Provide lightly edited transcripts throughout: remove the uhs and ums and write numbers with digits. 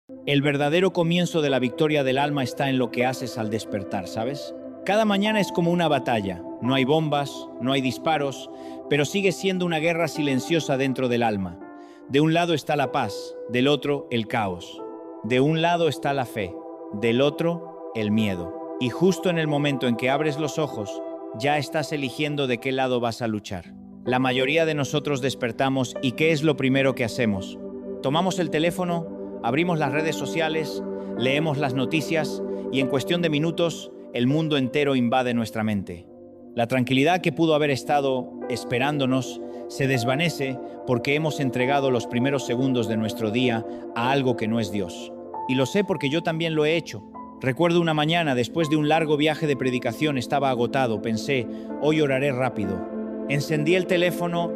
El verdadero comienzo de la victoria del alma está en lo que haces al despertar, ¿sabes? Cada mañana es como una batalla. No hay bombas, no hay disparos, pero sigue siendo una guerra silenciosa dentro del alma. De un lado está la paz, del otro el caos. De un lado está la fe, del otro el miedo. Y justo en el momento en que abres los ojos, ya estás eligiendo de qué lado vas a luchar. La mayoría de nosotros despertamos y ¿qué es lo primero que hacemos? Tomamos el teléfono, abrimos las redes sociales, leemos las noticias y en cuestión de minutos el mundo entero invade nuestra mente. La tranquilidad que pudo haber estado esperándonos se desvanece porque hemos entregado los primeros segundos de nuestro día a algo que no es Dios. Y lo sé porque yo también lo he hecho. Recuerdo una mañana, después de un largo viaje de predicación, estaba agotado. Pensé, hoy oraré rápido. Encendí el teléfono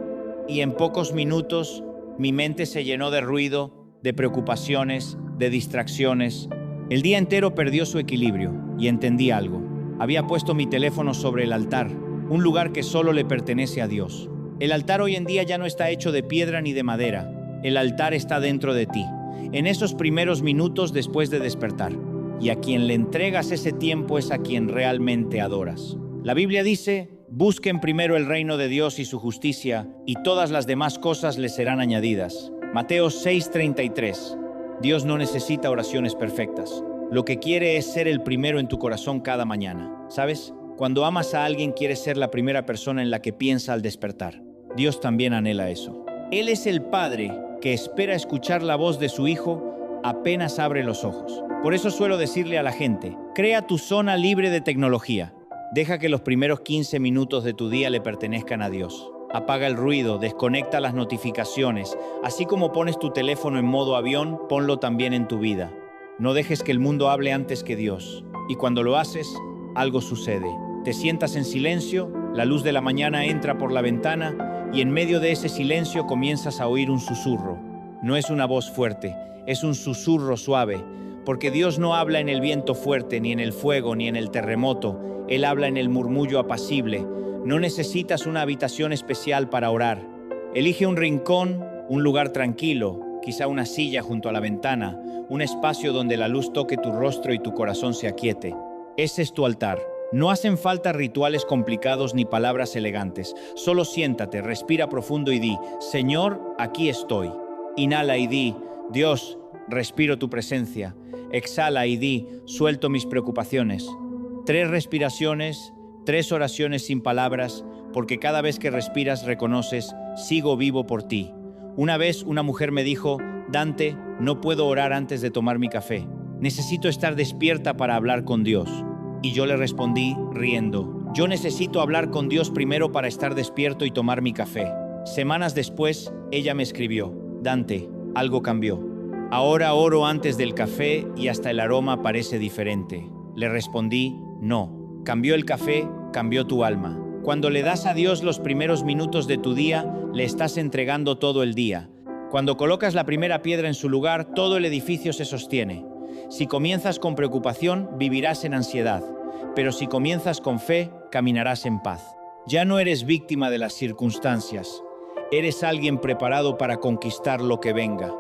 y en pocos minutos mi mente se llenó de ruido, de preocupaciones, de distracciones. El día entero perdió su equilibrio y entendí algo. Había puesto mi teléfono sobre el altar, un lugar que solo le pertenece a Dios. El altar hoy en día ya no está hecho de piedra ni de madera. El altar está dentro de ti, en esos primeros minutos después de despertar. Y a quien le entregas ese tiempo es a quien realmente adoras. La Biblia dice, busquen primero el reino de Dios y su justicia, y todas las demás cosas les serán añadidas. Mateo 6:33. Dios no necesita oraciones perfectas. Lo que quiere es ser el primero en tu corazón cada mañana. ¿Sabes? Cuando amas a alguien, quieres ser la primera persona en la que piensa al despertar. Dios también anhela eso. Él es el Padre que espera escuchar la voz de su Hijo apenas abre los ojos. Por eso suelo decirle a la gente, crea tu zona libre de tecnología. Deja que los primeros 15 minutos de tu día le pertenezcan a Dios. Apaga el ruido, desconecta las notificaciones. Así como pones tu teléfono en modo avión, ponlo también en tu vida. No dejes que el mundo hable antes que Dios. Y cuando lo haces, algo sucede. Te sientas en silencio, la luz de la mañana entra por la ventana y en medio de ese silencio comienzas a oír un susurro. No es una voz fuerte, es un susurro suave, porque Dios no habla en el viento fuerte, ni en el fuego, ni en el terremoto. Él habla en el murmullo apacible. No necesitas una habitación especial para orar. Elige un rincón, un lugar tranquilo, quizá una silla junto a la ventana, un espacio donde la luz toque tu rostro y tu corazón se aquiete. Ese es tu altar. No hacen falta rituales complicados ni palabras elegantes. Solo siéntate, respira profundo y di, Señor, aquí estoy. Inhala y di, Dios, respiro tu presencia. Exhala y di, suelto mis preocupaciones. 3 respiraciones, 3 oraciones sin palabras, porque cada vez que respiras reconoces, sigo vivo por ti. Una vez una mujer me dijo, Dante, no puedo orar antes de tomar mi café. Necesito estar despierta para hablar con Dios. Y yo le respondí, riendo, yo necesito hablar con Dios primero para estar despierto y tomar mi café. Semanas después, ella me escribió, Dante, algo cambió. Ahora oro antes del café y hasta el aroma parece diferente. Le respondí, no. Cambió el café, cambió tu alma. Cuando le das a Dios los primeros minutos de tu día, le estás entregando todo el día. Cuando colocas la primera piedra en su lugar, todo el edificio se sostiene. Si comienzas con preocupación, vivirás en ansiedad. Pero si comienzas con fe, caminarás en paz. Ya no eres víctima de las circunstancias. Eres alguien preparado para conquistar lo que venga.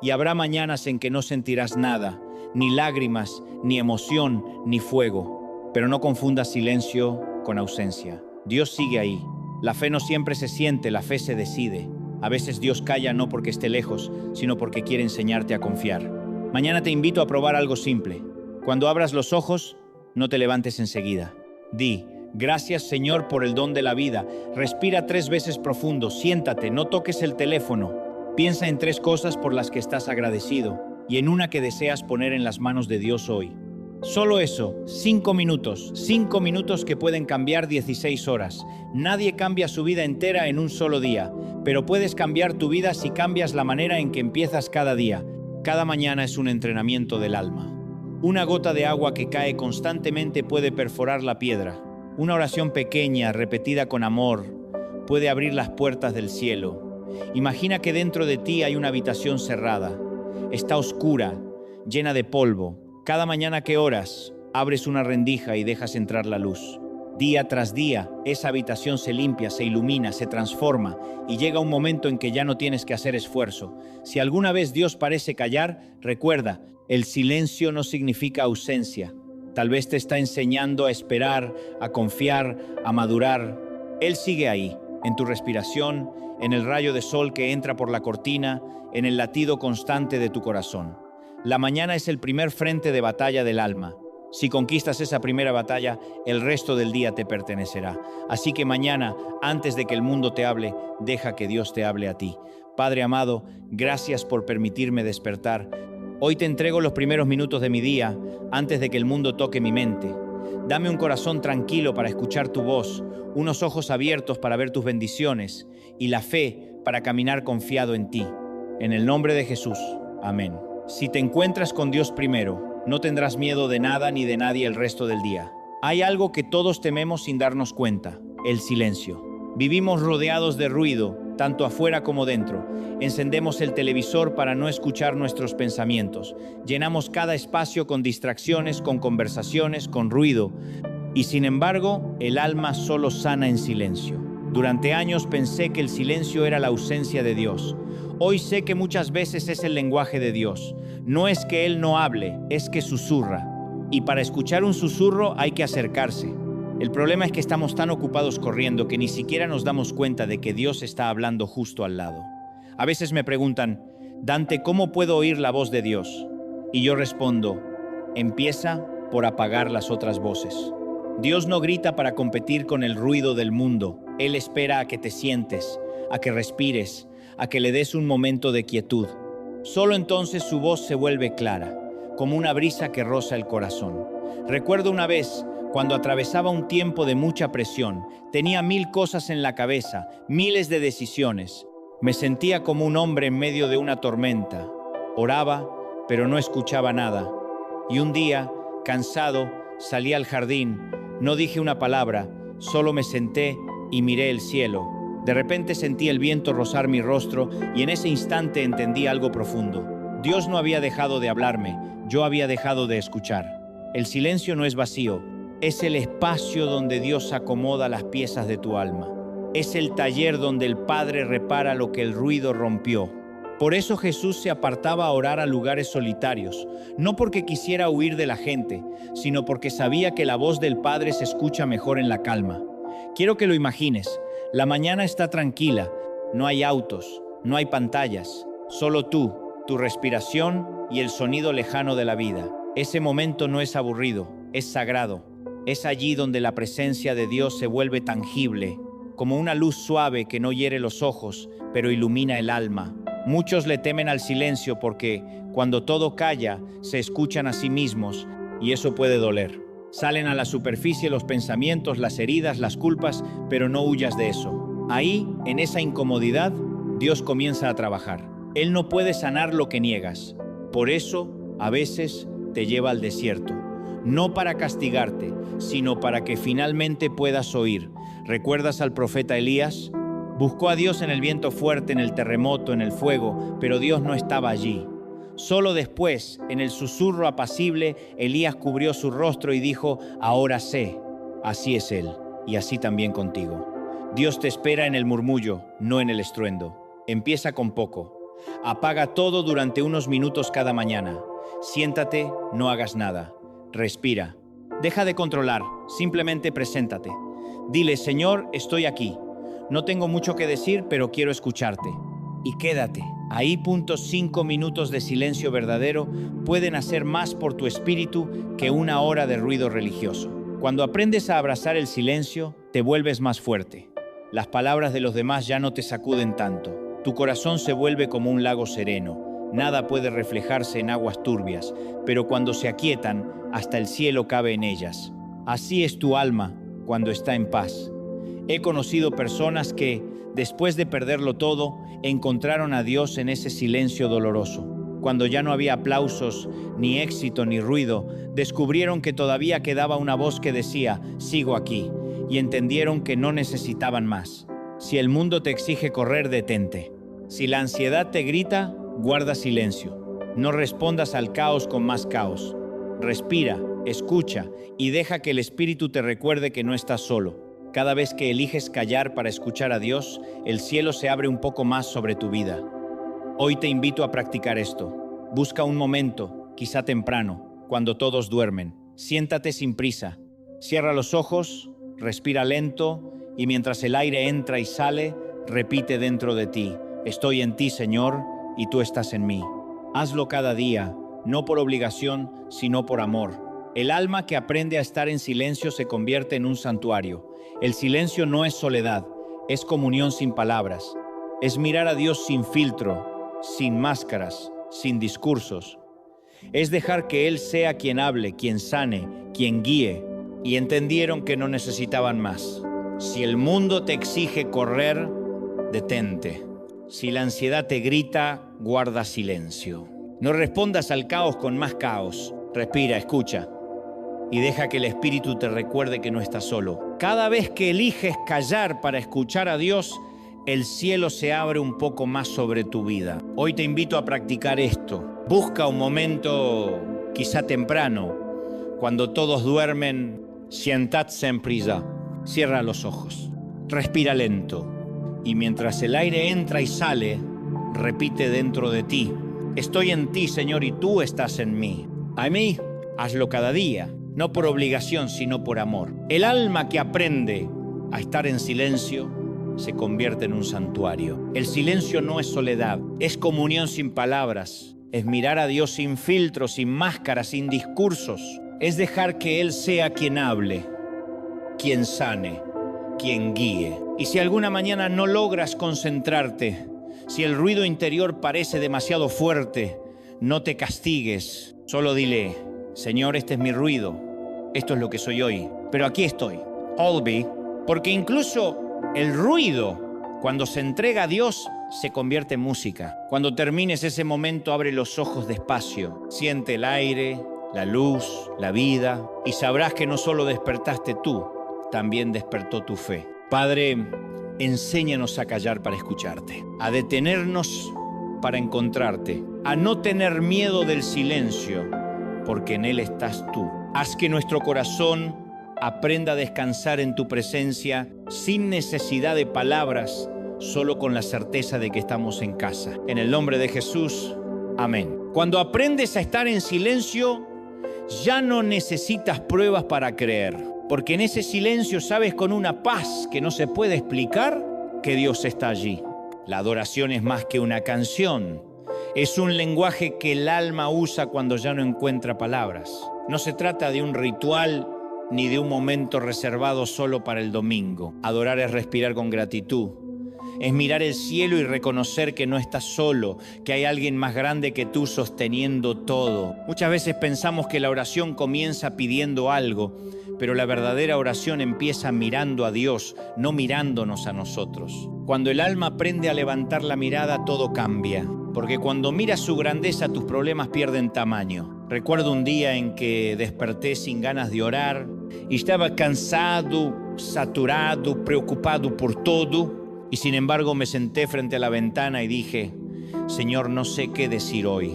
Y habrá mañanas en que no sentirás nada, ni lágrimas, ni emoción, ni fuego. Pero no confundas silencio con ausencia. Dios sigue ahí. La fe no siempre se siente, la fe se decide. A veces Dios calla no porque esté lejos, sino porque quiere enseñarte a confiar. Mañana te invito a probar algo simple. Cuando abras los ojos, no te levantes enseguida. Di, gracias Señor por el don de la vida. Respira 3 veces profundo, siéntate, no toques el teléfono. Piensa en 3 cosas por las que estás agradecido y en una que deseas poner en las manos de Dios hoy. Solo eso, 5 minutos que pueden cambiar 16 horas. Nadie cambia su vida entera en un solo día, pero puedes cambiar tu vida si cambias la manera en que empiezas cada día. Cada mañana es un entrenamiento del alma. Una gota de agua que cae constantemente puede perforar la piedra. Una oración pequeña, repetida con amor, puede abrir las puertas del cielo. Imagina que dentro de ti hay una habitación cerrada. Está oscura, llena de polvo. Cada mañana que oras, abres una rendija y dejas entrar la luz. Día tras día, esa habitación se limpia, se ilumina, se transforma y llega un momento en que ya no tienes que hacer esfuerzo. Si alguna vez Dios parece callar, recuerda, el silencio no significa ausencia. Tal vez te está enseñando a esperar, a confiar, a madurar. Él sigue ahí, en tu respiración, en el rayo de sol que entra por la cortina, en el latido constante de tu corazón. La mañana es el primer frente de batalla del alma. Si conquistas esa primera batalla, el resto del día te pertenecerá. Así que mañana, antes de que el mundo te hable, deja que Dios te hable a ti. Padre amado, gracias por permitirme despertar. Hoy te entrego los primeros minutos de mi día, antes de que el mundo toque mi mente. Dame un corazón tranquilo para escuchar tu voz, unos ojos abiertos para ver tus bendiciones y la fe para caminar confiado en ti. En el nombre de Jesús. Amén. Si te encuentras con Dios primero, no tendrás miedo de nada ni de nadie el resto del día. Hay algo que todos tememos sin darnos cuenta: el silencio. Vivimos rodeados de ruido, tanto afuera como dentro. Encendemos el televisor para no escuchar nuestros pensamientos. Llenamos cada espacio con distracciones, con conversaciones, con ruido. Y sin embargo, el alma solo sana en silencio. Durante años pensé que el silencio era la ausencia de Dios. Hoy sé que muchas veces es el lenguaje de Dios. No es que Él no hable, es que susurra. Y para escuchar un susurro hay que acercarse. El problema es que estamos tan ocupados corriendo que ni siquiera nos damos cuenta de que Dios está hablando justo al lado. A veces me preguntan: Dante, ¿cómo puedo oír la voz de Dios? Y yo respondo: empieza por apagar las otras voces. Dios no grita para competir con el ruido del mundo. Él espera a que te sientes, a que respires, a que le des un momento de quietud. Solo entonces su voz se vuelve clara, como una brisa que roza el corazón. Recuerdo una vez, cuando atravesaba un tiempo de mucha presión, tenía 1000 cosas en la cabeza, miles de decisiones. Me sentía como un hombre en medio de una tormenta. Oraba, pero no escuchaba nada. Y un día, cansado, salí al jardín. No dije una palabra, solo me senté y miré el cielo. De repente sentí el viento rozar mi rostro y en ese instante entendí algo profundo. Dios no había dejado de hablarme, yo había dejado de escuchar. El silencio no es vacío, es el espacio donde Dios acomoda las piezas de tu alma. Es el taller donde el Padre repara lo que el ruido rompió. Por eso Jesús se apartaba a orar a lugares solitarios, no porque quisiera huir de la gente, sino porque sabía que la voz del Padre se escucha mejor en la calma. Quiero que lo imagines. La mañana está tranquila, no hay autos, no hay pantallas, solo tú, tu respiración y el sonido lejano de la vida. Ese momento no es aburrido, es sagrado. Es allí donde la presencia de Dios se vuelve tangible, como una luz suave que no hiere los ojos, pero ilumina el alma. Muchos le temen al silencio porque, cuando todo calla, se escuchan a sí mismos, y eso puede doler. Salen a la superficie los pensamientos, las heridas, las culpas, pero no huyas de eso. Ahí, en esa incomodidad, Dios comienza a trabajar. Él no puede sanar lo que niegas. Por eso, a veces, te lleva al desierto. No para castigarte, sino para que finalmente puedas oír. ¿Recuerdas al profeta Elías? Buscó a Dios en el viento fuerte, en el terremoto, en el fuego, pero Dios no estaba allí. Solo después, en el susurro apacible, Elías cubrió su rostro y dijo: ahora sé, así es Él, y así también contigo. Dios te espera en el murmullo, no en el estruendo. Empieza con poco. Apaga todo durante unos minutos cada mañana. Siéntate, no hagas nada. Respira. Deja de controlar, simplemente preséntate. Dile: Señor, estoy aquí. No tengo mucho que decir, pero quiero escucharte. Y quédate. Ahí, 5 minutos de silencio verdadero pueden hacer más por tu espíritu que una hora de ruido religioso. Cuando aprendes a abrazar el silencio, te vuelves más fuerte. Las palabras de los demás ya no te sacuden tanto. Tu corazón se vuelve como un lago sereno. Nada puede reflejarse en aguas turbias, pero cuando se aquietan, hasta el cielo cabe en ellas. Así es tu alma cuando está en paz. He conocido personas que, después de perderlo todo, encontraron a Dios en ese silencio doloroso. Cuando ya no había aplausos, ni éxito, ni ruido, descubrieron que todavía quedaba una voz que decía: sigo aquí, y entendieron que no necesitaban más. Si el mundo te exige correr, detente. Si la ansiedad te grita, guarda silencio. No respondas al caos con más caos. Respira, escucha y deja que el Espíritu te recuerde que no estás solo. Cada vez que eliges callar para escuchar a Dios, el cielo se abre un poco más sobre tu vida. Hoy te invito a practicar esto. Busca un momento, quizá temprano, cuando todos duermen. Siéntate sin prisa. Cierra los ojos, respira lento y mientras el aire entra y sale, repite dentro de ti: estoy en ti, Señor, y tú estás en mí. Hazlo cada día, no por obligación, sino por amor. El alma que aprende a estar en silencio se convierte en un santuario. El silencio no es soledad, es comunión sin palabras. Es mirar a Dios sin filtro, sin máscaras, sin discursos. Es dejar que Él sea quien hable, quien sane, quien guíe. Y entendieron que no necesitaban más. Si el mundo te exige correr, detente. Si la ansiedad te grita, guarda silencio. No respondas al caos con más caos. Respira, escucha. Y deja que el Espíritu te recuerde que no estás solo. Cada vez que eliges callar para escuchar a Dios, el cielo se abre un poco más sobre tu vida. Hoy te invito a practicar esto. Busca un momento, quizá temprano, cuando todos duermen. Siéntate sin prisa. Cierra los ojos. Respira lento. Y mientras el aire entra y sale, repite dentro de ti: estoy en ti, Señor, y tú estás en mí. A mí, hazlo cada día. No por obligación, sino por amor. El alma que aprende a estar en silencio se convierte en un santuario. El silencio no es soledad, es comunión sin palabras. Es mirar a Dios sin filtros, sin máscaras, sin discursos. Es dejar que Él sea quien hable, quien sane, quien guíe. Y si alguna mañana no logras concentrarte, si el ruido interior parece demasiado fuerte, no te castigues. Solo dile: Señor, este es mi ruido, esto es lo que soy hoy, pero aquí estoy. Olby, porque incluso el ruido, cuando se entrega a Dios, se convierte en música. Cuando termines ese momento, abre los ojos despacio. Siente el aire, la luz, la vida, y sabrás que no solo despertaste tú, también despertó tu fe. Padre, enséñanos a callar para escucharte, a detenernos para encontrarte, a no tener miedo del silencio, porque en él estás tú. Haz que nuestro corazón aprenda a descansar en tu presencia sin necesidad de palabras, solo con la certeza de que estamos en casa. En el nombre de Jesús, amén. Cuando aprendes a estar en silencio, ya no necesitas pruebas para creer, porque en ese silencio sabes con una paz que no se puede explicar que Dios está allí. La adoración es más que una canción. Es un lenguaje que el alma usa cuando ya no encuentra palabras. No se trata de un ritual ni de un momento reservado solo para el domingo. Adorar es respirar con gratitud. Es mirar el cielo y reconocer que no estás solo, que hay alguien más grande que tú sosteniendo todo. Muchas veces pensamos que la oración comienza pidiendo algo, pero la verdadera oración empieza mirando a Dios, no mirándonos a nosotros. Cuando el alma aprende a levantar la mirada, todo cambia. Porque cuando miras su grandeza, tus problemas pierden tamaño. Recuerdo un día en que desperté sin ganas de orar y estaba cansado, saturado, preocupado por todo. Y sin embargo me senté frente a la ventana y dije: Señor, no sé qué decir hoy.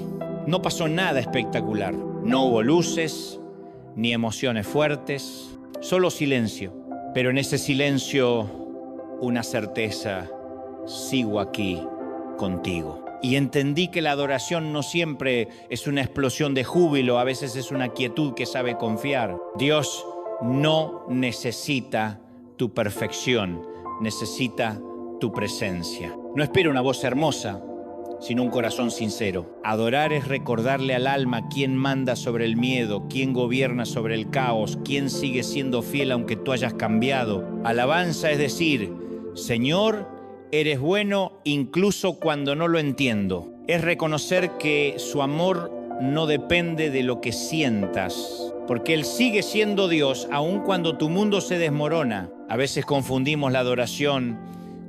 No pasó nada espectacular. No hubo luces, ni emociones fuertes, solo silencio. Pero en ese silencio, una certeza: sigo aquí contigo. Y entendí que la adoración no siempre es una explosión de júbilo, a veces es una quietud que sabe confiar. Dios no necesita tu perfección, necesita tu presencia. No espera una voz hermosa, sino un corazón sincero. Adorar es recordarle al alma quién manda sobre el miedo, quién gobierna sobre el caos, quién sigue siendo fiel aunque tú hayas cambiado. Alabanza es decir: Señor, eres bueno incluso cuando no lo entiendo. Es reconocer que su amor no depende de lo que sientas, porque Él sigue siendo Dios aun cuando tu mundo se desmorona. A veces confundimos la adoración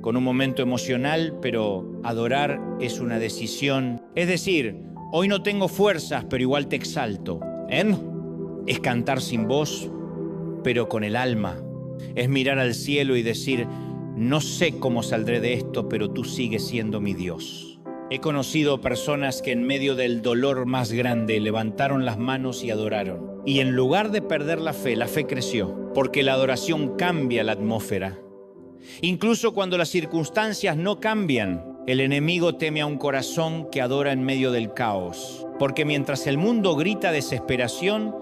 con un momento emocional, pero adorar es una decisión. Es decir, hoy no tengo fuerzas, pero igual te exalto. Es cantar sin voz, pero con el alma. Es mirar al cielo y decir: no sé cómo saldré de esto, pero tú sigues siendo mi Dios. He conocido personas que en medio del dolor más grande levantaron las manos y adoraron. Y en lugar de perder la fe creció, porque la adoración cambia la atmósfera. Incluso cuando las circunstancias no cambian, el enemigo teme a un corazón que adora en medio del caos. Porque mientras el mundo grita desesperación,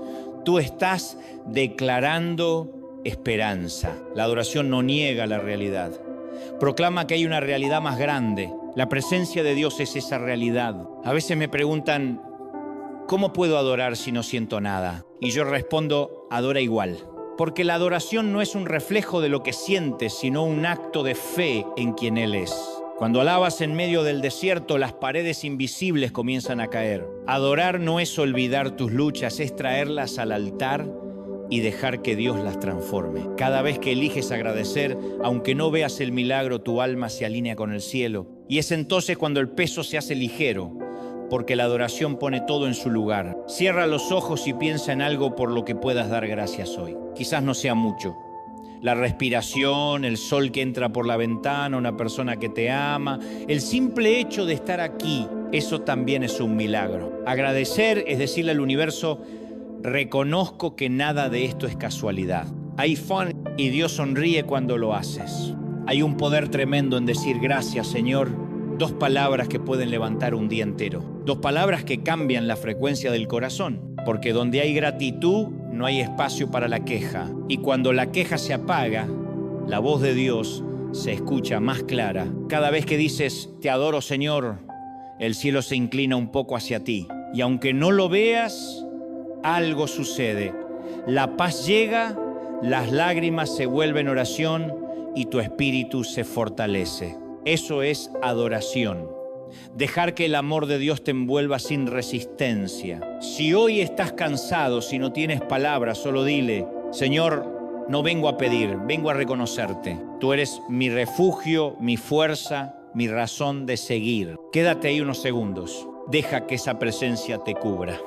tú estás declarando esperanza. La adoración no niega la realidad. Proclama que hay una realidad más grande. La presencia de Dios es esa realidad. A veces me preguntan, ¿cómo puedo adorar si no siento nada? Y yo respondo, adora igual. Porque la adoración no es un reflejo de lo que sientes, sino un acto de fe en quien Él es. Cuando alabas en medio del desierto, las paredes invisibles comienzan a caer. Adorar no es olvidar tus luchas, es traerlas al altar y dejar que Dios las transforme. Cada vez que eliges agradecer, aunque no veas el milagro, tu alma se alinea con el cielo. Y es entonces cuando el peso se hace ligero, porque la adoración pone todo en su lugar. Cierra los ojos y piensa en algo por lo que puedas dar gracias hoy. Quizás no sea mucho. La respiración, el sol que entra por la ventana, una persona que te ama, el simple hecho de estar aquí, eso también es un milagro. Agradecer es decirle al universo, reconozco que nada de esto es casualidad. Hay fun y Dios sonríe cuando lo haces. Hay un poder tremendo en decir gracias, Señor. 2 palabras que pueden levantar un día entero. 2 palabras que cambian la frecuencia del corazón. Porque donde hay gratitud, no hay espacio para la queja. Y cuando la queja se apaga, la voz de Dios se escucha más clara. Cada vez que dices, te adoro, Señor, el cielo se inclina un poco hacia ti. Y aunque no lo veas, algo sucede. La paz llega, las lágrimas se vuelven oración y tu espíritu se fortalece. Eso es adoración. Dejar que el amor de Dios te envuelva sin resistencia. Si hoy estás cansado, si no tienes palabras, solo dile, Señor, no vengo a pedir, vengo a reconocerte. Tú eres mi refugio, mi fuerza, mi razón de seguir. Quédate ahí unos segundos. Deja que esa presencia te cubra.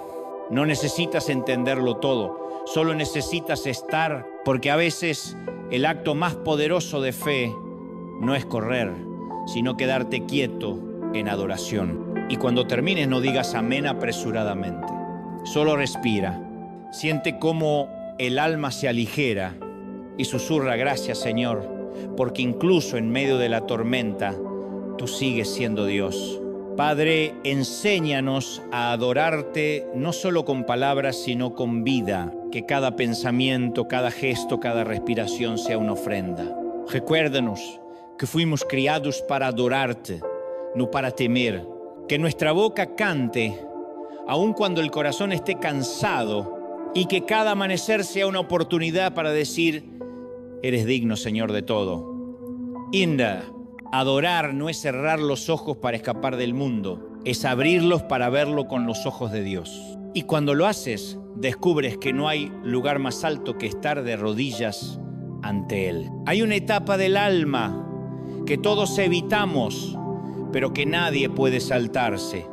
No necesitas entenderlo todo, solo necesitas estar, porque a veces el acto más poderoso de fe no es correr, sino quedarte quieto en adoración. Y cuando termines no digas amén apresuradamente. Solo respira. Siente cómo el alma se aligera y susurra gracias, Señor, porque incluso en medio de la tormenta tú sigues siendo Dios. Padre, enséñanos a adorarte no solo con palabras, sino con vida. Que cada pensamiento, cada gesto, cada respiración sea una ofrenda. Recuérdanos que fuimos criados para adorarte, no para temer. Que nuestra boca cante, aun cuando el corazón esté cansado, y que cada amanecer sea una oportunidad para decir, eres digno, Señor, de todo. Inda. Adorar no es cerrar los ojos para escapar del mundo, es abrirlos para verlo con los ojos de Dios. Y cuando lo haces, descubres que no hay lugar más alto que estar de rodillas ante Él. Hay una etapa del alma que todos evitamos, pero que nadie puede saltarse.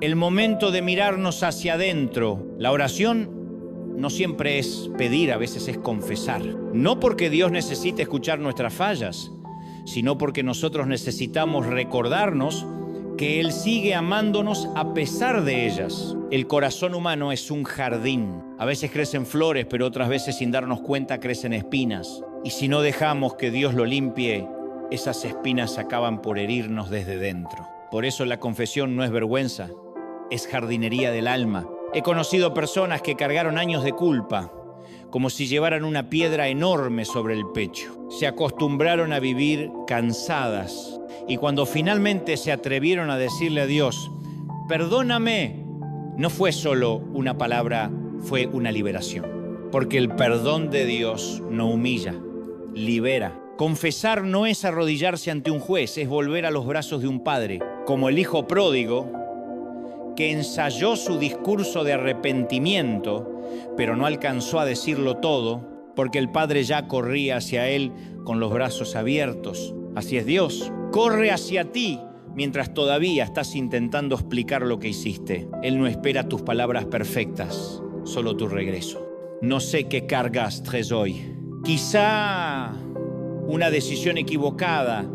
El momento de mirarnos hacia adentro. La oración no siempre es pedir, a veces es confesar. No porque Dios necesite escuchar nuestras fallas, sino porque nosotros necesitamos recordarnos que Él sigue amándonos a pesar de ellas. El corazón humano es un jardín. A veces crecen flores, pero otras veces sin darnos cuenta crecen espinas. Y si no dejamos que Dios lo limpie, esas espinas acaban por herirnos desde dentro. Por eso la confesión no es vergüenza, es jardinería del alma. He conocido personas que cargaron años de culpa, como si llevaran una piedra enorme sobre el pecho. Se acostumbraron a vivir cansadas y cuando finalmente se atrevieron a decirle a Dios, perdóname, no fue solo una palabra, fue una liberación. Porque el perdón de Dios no humilla, libera. Confesar no es arrodillarse ante un juez, es volver a los brazos de un padre, como el hijo pródigo que ensayó su discurso de arrepentimiento, pero no alcanzó a decirlo todo, porque el Padre ya corría hacia él con los brazos abiertos. Así es Dios. Corre hacia ti mientras todavía estás intentando explicar lo que hiciste. Él no espera tus palabras perfectas, solo tu regreso. No sé qué cargas traes hoy. Quizá una decisión equivocada,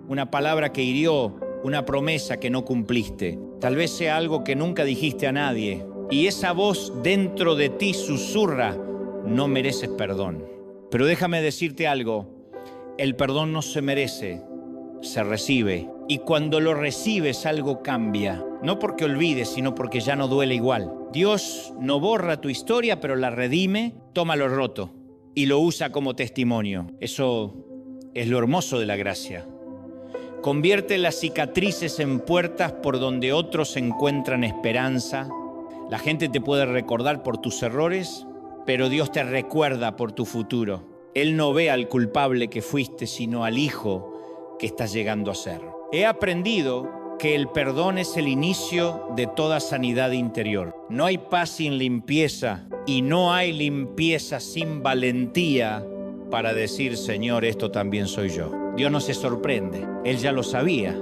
una palabra que hirió, una promesa que no cumpliste. Tal vez sea algo que nunca dijiste a nadie. Y esa voz dentro de ti susurra, no mereces perdón. Pero déjame decirte algo, el perdón no se merece, se recibe. Y cuando lo recibes algo cambia. No porque olvides, sino porque ya no duele igual. Dios no borra tu historia, pero la redime, toma lo roto y lo usa como testimonio. Eso es lo hermoso de la gracia. Convierte las cicatrices en puertas por donde otros encuentran esperanza. La gente te puede recordar por tus errores, pero Dios te recuerda por tu futuro. Él no ve al culpable que fuiste, sino al hijo que estás llegando a ser. He aprendido que el perdón es el inicio de toda sanidad interior. No hay paz sin limpieza y no hay limpieza sin valentía para decir, Señor, esto también soy yo. Dios no se sorprende, Él ya lo sabía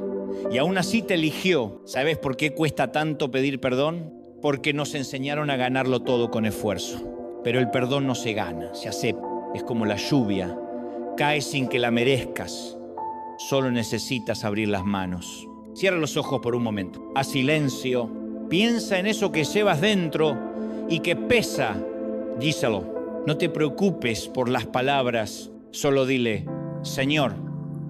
y aún así te eligió. ¿Sabes por qué cuesta tanto pedir perdón? Porque nos enseñaron a ganarlo todo con esfuerzo. Pero el perdón no se gana, se acepta. Es como la lluvia, cae sin que la merezcas. Solo necesitas abrir las manos. Cierra los ojos por un momento. Haz silencio. Piensa en eso que llevas dentro y que pesa. Díselo. No te preocupes por las palabras. Solo dile, Señor,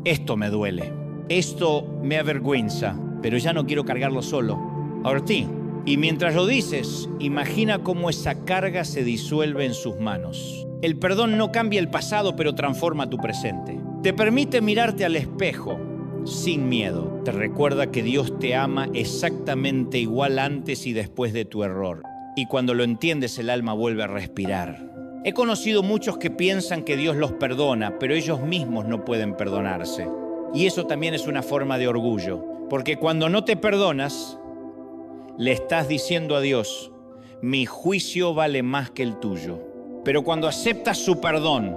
esto me duele. Esto me avergüenza, pero ya no quiero cargarlo solo. Ahora sí. Y mientras lo dices, imagina cómo esa carga se disuelve en sus manos. El perdón no cambia el pasado, pero transforma tu presente. Te permite mirarte al espejo sin miedo. Te recuerda que Dios te ama exactamente igual antes y después de tu error. Y cuando lo entiendes, el alma vuelve a respirar. He conocido muchos que piensan que Dios los perdona, pero ellos mismos no pueden perdonarse. Y eso también es una forma de orgullo. Porque cuando no te perdonas, le estás diciendo a Dios, mi juicio vale más que el tuyo. Pero cuando aceptas su perdón,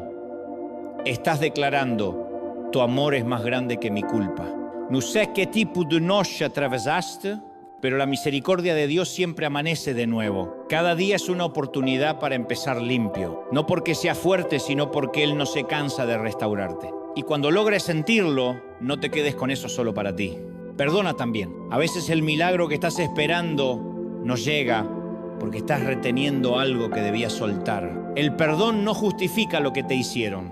estás declarando, tu amor es más grande que mi culpa. No sé qué tipo de noche atravesaste, pero la misericordia de Dios siempre amanece de nuevo. Cada día es una oportunidad para empezar limpio. No porque sea fuerte, sino porque Él no se cansa de restaurarte. Y cuando logres sentirlo, no te quedes con eso solo para ti. Perdona también. A veces el milagro que estás esperando no llega porque estás reteniendo algo que debías soltar. El perdón no justifica lo que te hicieron.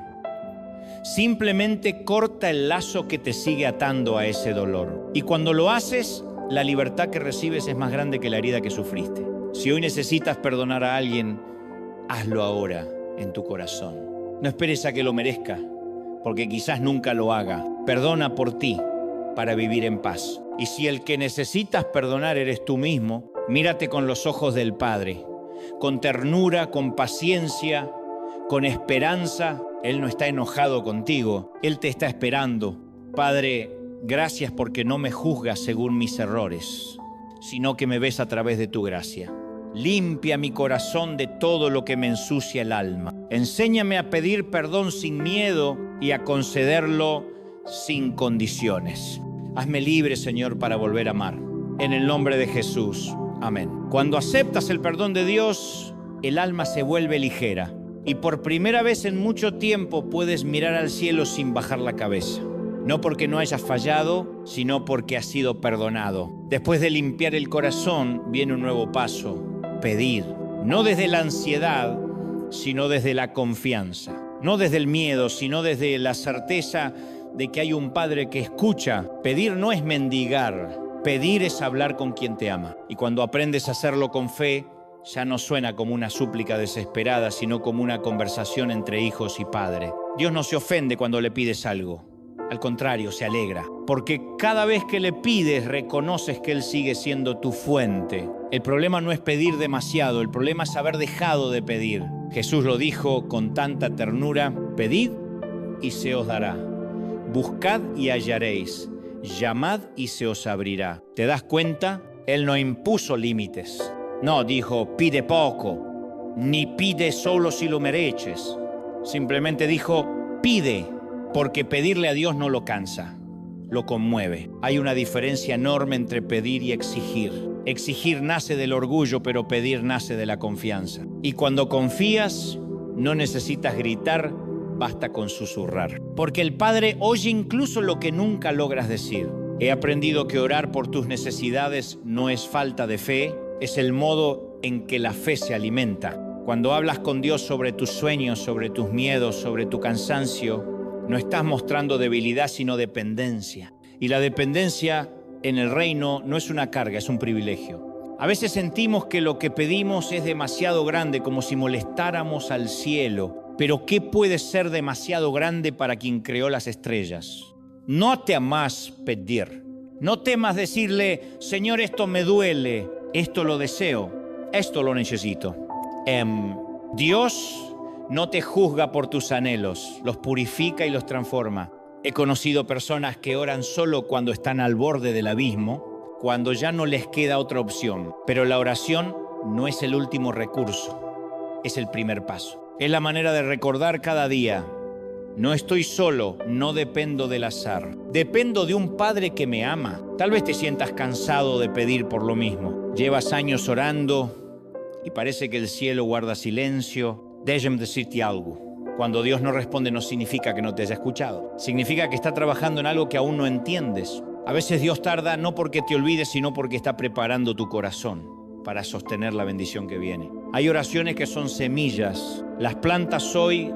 Simplemente corta el lazo que te sigue atando a ese dolor. Y cuando lo haces, la libertad que recibes es más grande que la herida que sufriste. Si hoy necesitas perdonar a alguien, hazlo ahora en tu corazón. No esperes a que lo merezca, porque quizás nunca lo haga. Perdona por ti para vivir en paz. Y si el que necesitas perdonar eres tú mismo, mírate con los ojos del Padre, con ternura, con paciencia, con esperanza. Él no está enojado contigo, Él te está esperando. Padre, gracias porque no me juzgas según mis errores, sino que me ves a través de tu gracia. Limpia mi corazón de todo lo que me ensucia el alma. Enséñame a pedir perdón sin miedo y a concederlo sin condiciones. Hazme libre, Señor, para volver a amar. En el nombre de Jesús. Amén. Cuando aceptas el perdón de Dios, el alma se vuelve ligera. Y por primera vez en mucho tiempo puedes mirar al cielo sin bajar la cabeza. No porque no hayas fallado, sino porque has sido perdonado. Después de limpiar el corazón, viene un nuevo paso: pedir. No desde la ansiedad, sino desde la confianza. No desde el miedo, sino desde la certeza de que hay un Padre que escucha. Pedir no es mendigar. Pedir es hablar con quien te ama. Y cuando aprendes a hacerlo con fe, ya no suena como una súplica desesperada, sino como una conversación entre hijos y padre. Dios no se ofende cuando le pides algo. Al contrario, se alegra. Porque cada vez que le pides, reconoces que Él sigue siendo tu fuente. El problema no es pedir demasiado, el problema es haber dejado de pedir. Jesús lo dijo con tanta ternura: pedid y se os dará. Buscad y hallaréis. Llamad y se os abrirá. ¿Te das cuenta? Él no impuso límites. No dijo, pide poco, ni pide solo si lo mereces. Simplemente dijo, pide, porque pedirle a Dios no lo cansa, lo conmueve. Hay una diferencia enorme entre pedir y exigir. Exigir nace del orgullo, pero pedir nace de la confianza. Y cuando confías, no necesitas gritar, basta con susurrar. Porque el Padre oye incluso lo que nunca logras decir. He aprendido que orar por tus necesidades no es falta de fe, es el modo en que la fe se alimenta. Cuando hablas con Dios sobre tus sueños, sobre tus miedos, sobre tu cansancio, no estás mostrando debilidad, sino dependencia. Y la dependencia en el reino no es una carga, es un privilegio. A veces sentimos que lo que pedimos es demasiado grande, como si molestáramos al cielo. Pero ¿qué puede ser demasiado grande para quien creó las estrellas? No temas pedir. No temas decirle, Señor, esto me duele, esto lo deseo, esto lo necesito. Dios no te juzga por tus anhelos, los purifica y los transforma. He conocido personas que oran solo cuando están al borde del abismo, cuando ya no les queda otra opción. Pero la oración no es el último recurso, es el primer paso. Es la manera de recordar cada día, no estoy solo, no dependo del azar. Dependo de un Padre que me ama. Tal vez te sientas cansado de pedir por lo mismo. Llevas años orando y parece que el cielo guarda silencio. Déjame decirte algo. Cuando Dios no responde no significa que no te haya escuchado. Significa que está trabajando en algo que aún no entiendes. A veces Dios tarda no porque te olvides, sino porque está preparando tu corazón para sostener la bendición que viene. Hay oraciones que son semillas. Las plantas hoy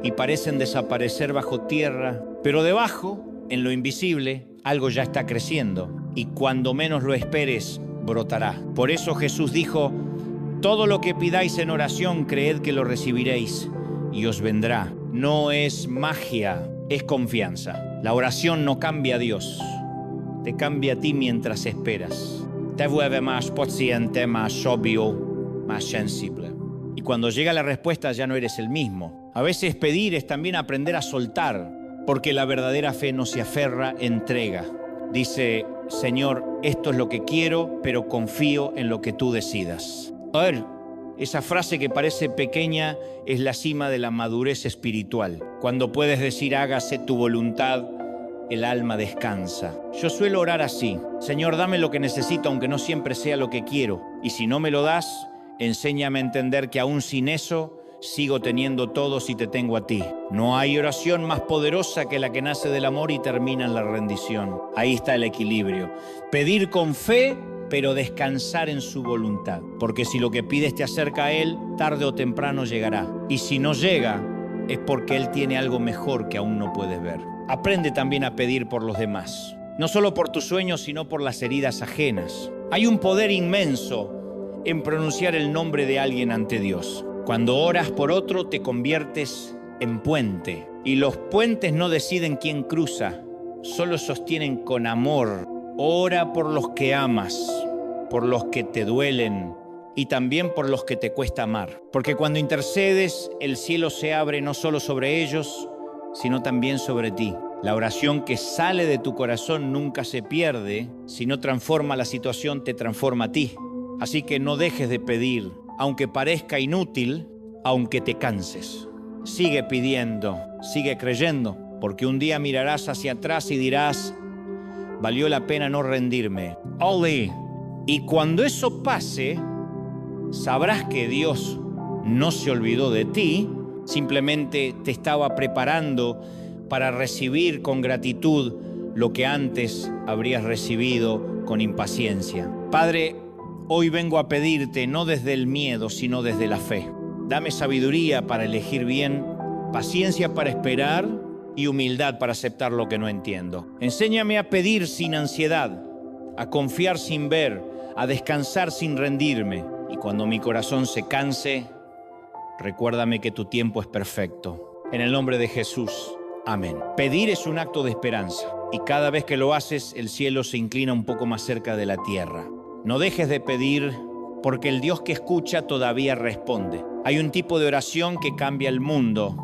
y parecen desaparecer bajo tierra, pero debajo, en lo invisible, algo ya está creciendo. Y cuando menos lo esperes, brotará. Por eso Jesús dijo, todo lo que pidáis en oración, creed que lo recibiréis y os vendrá. No es magia, es confianza. La oración no cambia a Dios, te cambia a ti mientras esperas. Te vuelve más paciente, más obvio, más sensible. Y cuando llega la respuesta ya no eres el mismo. A veces pedir es también aprender a soltar, porque la verdadera fe no se aferra, entrega. Dice, Señor, esto es lo que quiero, pero confío en lo que tú decidas. A ver, esa frase que parece pequeña es la cima de la madurez espiritual. Cuando puedes decir, hágase tu voluntad, el alma descansa. Yo suelo orar así, Señor, dame lo que necesito, aunque no siempre sea lo que quiero. Y si no me lo das, enséñame a entender que aún sin eso, sigo teniendo todo si te tengo a ti. No hay oración más poderosa que la que nace del amor y termina en la rendición. Ahí está el equilibrio. Pedir con fe, pero descansar en su voluntad. Porque si lo que pides te acerca a Él, tarde o temprano llegará. Y si no llega, es porque Él tiene algo mejor que aún no puedes ver. Aprende también a pedir por los demás. No solo por tus sueños, sino por las heridas ajenas. Hay un poder inmenso en pronunciar el nombre de alguien ante Dios. Cuando oras por otro, te conviertes en puente. Y los puentes no deciden quién cruza, solo sostienen con amor. Ora por los que amas, por los que te duelen y también por los que te cuesta amar. Porque cuando intercedes, el cielo se abre no solo sobre ellos, sino también sobre ti. La oración que sale de tu corazón nunca se pierde. Si no transforma la situación, te transforma a ti. Así que no dejes de pedir, aunque parezca inútil, aunque te canses. Sigue pidiendo, sigue creyendo, porque un día mirarás hacia atrás y dirás, valió la pena no rendirme. Olé. Y cuando eso pase, sabrás que Dios no se olvidó de ti, simplemente te estaba preparando para recibir con gratitud lo que antes habrías recibido con impaciencia. Padre, hoy vengo a pedirte no desde el miedo, sino desde la fe. Dame sabiduría para elegir bien, paciencia para esperar y humildad para aceptar lo que no entiendo. Enséñame a pedir sin ansiedad, a confiar sin ver, a descansar sin rendirme. Y cuando mi corazón se canse, recuérdame que tu tiempo es perfecto. En el nombre de Jesús, amén. Pedir es un acto de esperanza y cada vez que lo haces, el cielo se inclina un poco más cerca de la tierra. No dejes de pedir porque el Dios que escucha todavía responde. Hay un tipo de oración que cambia el mundo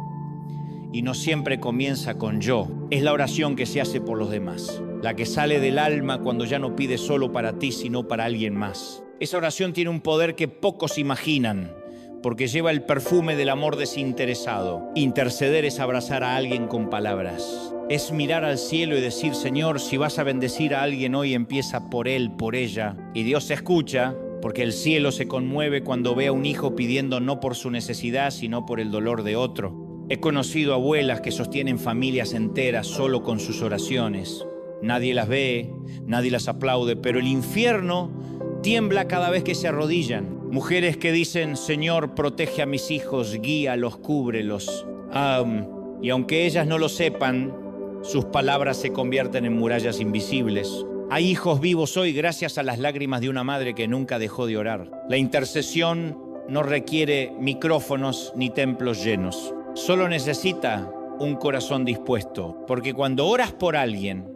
y no siempre comienza con yo. Es la oración que se hace por los demás, la que sale del alma cuando ya no pides solo para ti, sino para alguien más. Esa oración tiene un poder que pocos imaginan, porque lleva el perfume del amor desinteresado. Interceder es abrazar a alguien con palabras. Es mirar al cielo y decir, Señor, si vas a bendecir a alguien hoy, empieza por él, por ella. Y Dios se escucha, porque el cielo se conmueve cuando ve a un hijo pidiendo no por su necesidad, sino por el dolor de otro. He conocido abuelas que sostienen familias enteras solo con sus oraciones. nadie las ve, nadie las aplaude, pero el infierno tiembla cada vez que se arrodillan. Mujeres que dicen: Señor, protege a mis hijos, guíalos, cúbrelos. Y aunque ellas no lo sepan, sus palabras se convierten en murallas invisibles. Hay hijos vivos hoy gracias a las lágrimas de una madre que nunca dejó de orar. La intercesión no requiere micrófonos ni templos llenos. Solo necesita un corazón dispuesto, porque cuando oras por alguien,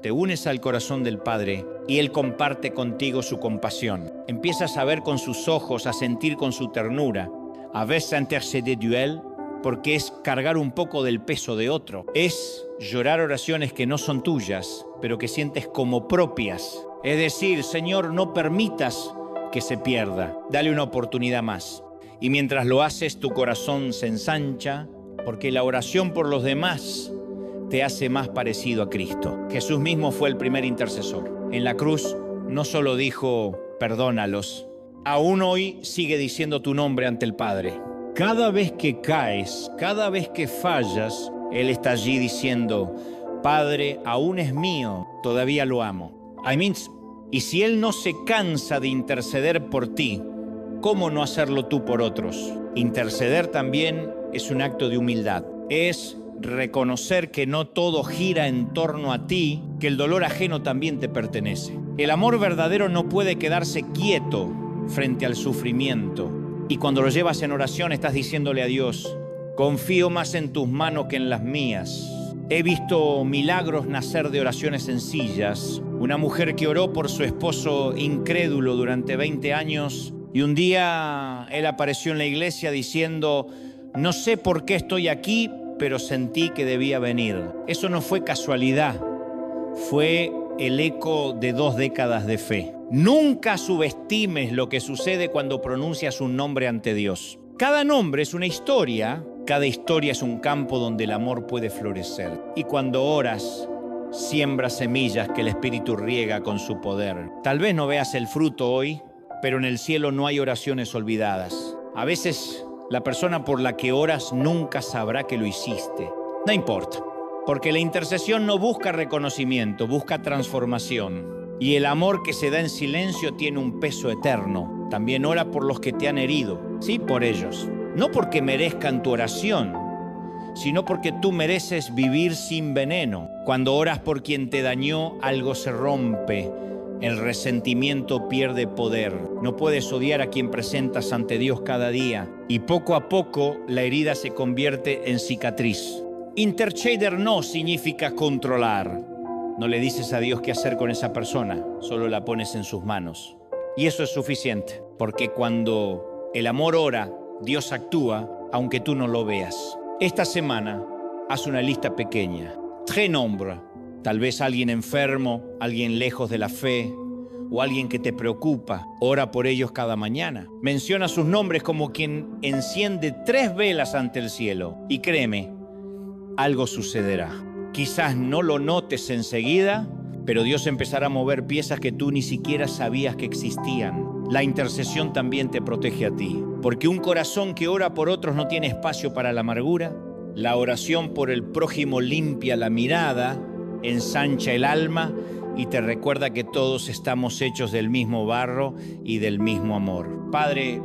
te unes al corazón del Padre y Él comparte contigo su compasión. Empiezas a ver con sus ojos, a sentir con su ternura. A veces interceder de Él, porque es cargar un poco del peso de otro. Es llorar oraciones que no son tuyas, pero que sientes como propias. Es decir, Señor, no permitas que se pierda. Dale una oportunidad más. Y mientras lo haces, tu corazón se ensancha, porque la oración por los demás te hace más parecido a Cristo. Jesús mismo fue el primer intercesor. En la cruz no solo dijo: perdónalos, aún hoy sigue diciendo tu nombre ante el Padre. Cada vez que caes, cada vez que fallas, Él está allí diciendo: Padre, aún es mío, todavía lo amo. Y si Él no se cansa de interceder por ti, ¿cómo no hacerlo tú por otros? Interceder también es un acto de humildad. Es reconocer que no todo gira en torno a ti, que el dolor ajeno también te pertenece. El amor verdadero no puede quedarse quieto frente al sufrimiento. Y cuando lo llevas en oración estás diciéndole a Dios: confío más en tus manos que en las mías. He visto milagros nacer de oraciones sencillas. Una mujer que oró por su esposo incrédulo durante 20 años y un día él apareció en la iglesia diciendo: no sé por qué estoy aquí, pero sentí que debía venir. Eso no fue casualidad, fue el eco de 2 décadas de fe. Nunca subestimes lo que sucede cuando pronuncias un nombre ante Dios. Cada nombre es una historia, cada historia es un campo donde el amor puede florecer. Y cuando oras, siembras semillas que el Espíritu riega con su poder. Tal vez no veas el fruto hoy, pero en el cielo no hay oraciones olvidadas. A veces la persona por la que oras nunca sabrá que lo hiciste. No importa, porque la intercesión no busca reconocimiento, busca transformación. Y el amor que se da en silencio tiene un peso eterno. También ora por los que te han herido. Sí, por ellos. No porque merezcan tu oración, sino porque tú mereces vivir sin veneno. Cuando oras por quien te dañó, algo se rompe. El resentimiento pierde poder. No puedes odiar a quien presentas ante Dios cada día. Y poco a poco la herida se convierte en cicatriz. Interceder no significa controlar. No le dices a Dios qué hacer con esa persona, solo la pones en sus manos. Y eso es suficiente, porque cuando el amor ora, Dios actúa, aunque tú no lo veas. Esta semana, haz una lista pequeña. 3 nombres. Tal vez alguien enfermo, alguien lejos de la fe, o alguien que te preocupa. Ora por ellos cada mañana. Menciona sus nombres como quien enciende 3 velas ante el cielo. Y créeme, algo sucederá. Quizás no lo notes enseguida, pero Dios empezará a mover piezas que tú ni siquiera sabías que existían. La intercesión también te protege a ti, porque un corazón que ora por otros no tiene espacio para la amargura. La oración por el prójimo limpia la mirada, ensancha el alma y te recuerda que todos estamos hechos del mismo barro y del mismo amor. Padre,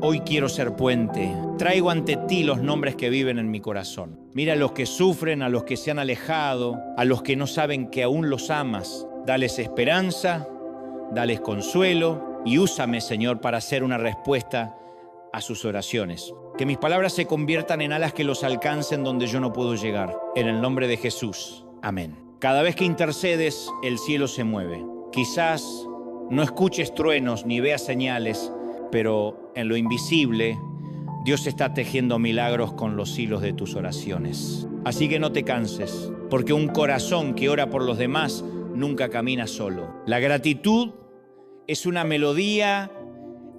hoy quiero ser puente. Traigo ante ti los nombres que viven en mi corazón. Mira a los que sufren, a los que se han alejado, a los que no saben que aún los amas. Dales esperanza, dales consuelo y úsame, Señor, para hacer una respuesta a sus oraciones. Que mis palabras se conviertan en alas que los alcancen donde yo no puedo llegar. En el nombre de Jesús. Amén. Cada vez que intercedes, el cielo se mueve. Quizás no escuches truenos ni veas señales, pero en lo invisible, Dios está tejiendo milagros con los hilos de tus oraciones. Así que no te canses, porque un corazón que ora por los demás nunca camina solo. La gratitud es una melodía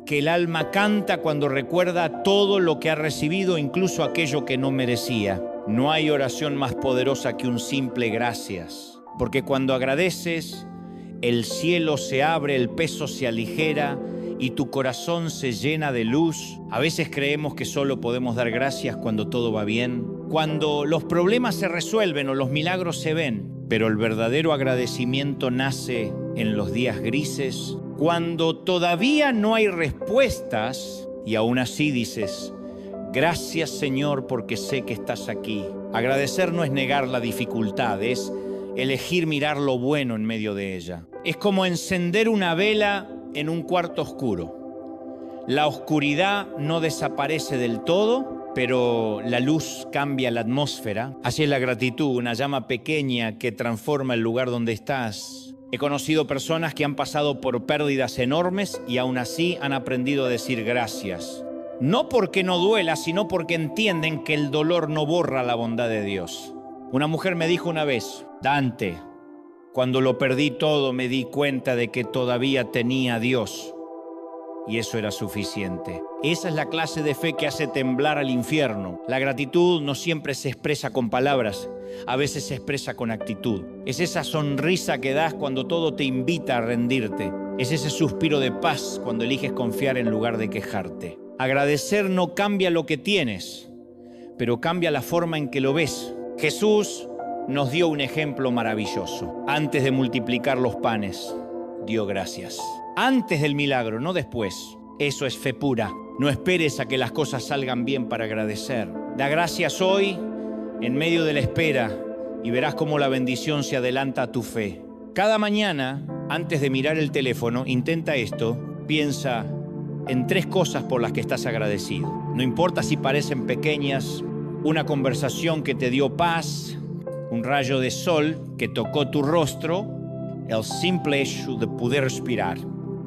que el alma canta cuando recuerda todo lo que ha recibido, incluso aquello que no merecía. No hay oración más poderosa que un simple gracias, porque cuando agradeces, el cielo se abre, el peso se aligera y tu corazón se llena de luz. A veces creemos que solo podemos dar gracias cuando todo va bien, cuando los problemas se resuelven o los milagros se ven. Pero el verdadero agradecimiento nace en los días grises, cuando todavía no hay respuestas y aún así dices: gracias, Señor, porque sé que estás aquí. Agradecer no es negar la dificultad, es elegir mirar lo bueno en medio de ella. Es como encender una vela en un cuarto oscuro. La oscuridad no desaparece del todo, pero la luz cambia la atmósfera. Así es la gratitud, una llama pequeña que transforma el lugar donde estás. He conocido personas que han pasado por pérdidas enormes y aún así han aprendido a decir gracias. No porque no duela, sino porque entienden que el dolor no borra la bondad de Dios. Una mujer me dijo una vez: Dante, cuando lo perdí todo me di cuenta de que todavía tenía a Dios. Y eso era suficiente. Esa es la clase de fe que hace temblar al infierno. La gratitud no siempre se expresa con palabras, a veces se expresa con actitud. Es esa sonrisa que das cuando todo te invita a rendirte. Es ese suspiro de paz cuando eliges confiar en lugar de quejarte. Agradecer no cambia lo que tienes, pero cambia la forma en que lo ves. Jesús nos dio un ejemplo maravilloso. Antes de multiplicar los panes, dio gracias. Antes del milagro, no después. Eso es fe pura. No esperes a que las cosas salgan bien para agradecer. Da gracias hoy en medio de la espera y verás cómo la bendición se adelanta a tu fe. Cada mañana, antes de mirar el teléfono, intenta esto. Piensa en 3 cosas por las que estás agradecido. No importa si parecen pequeñas: una conversación que te dio paz, un rayo de sol que tocó tu rostro, el simple hecho de poder respirar.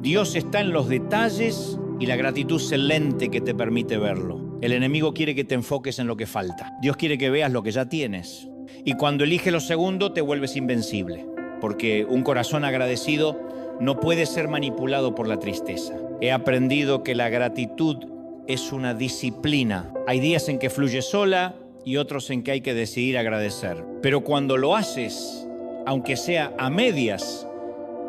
Dios está en los detalles y la gratitud es el lente que te permite verlo. El enemigo quiere que te enfoques en lo que falta. Dios quiere que veas lo que ya tienes. Y cuando eliges lo segundo, te vuelves invencible. Porque un corazón agradecido no puede ser manipulado por la tristeza. He aprendido que la gratitud es una disciplina. Hay días en que fluye sola y otros en que hay que decidir agradecer. Pero cuando lo haces, aunque sea a medias,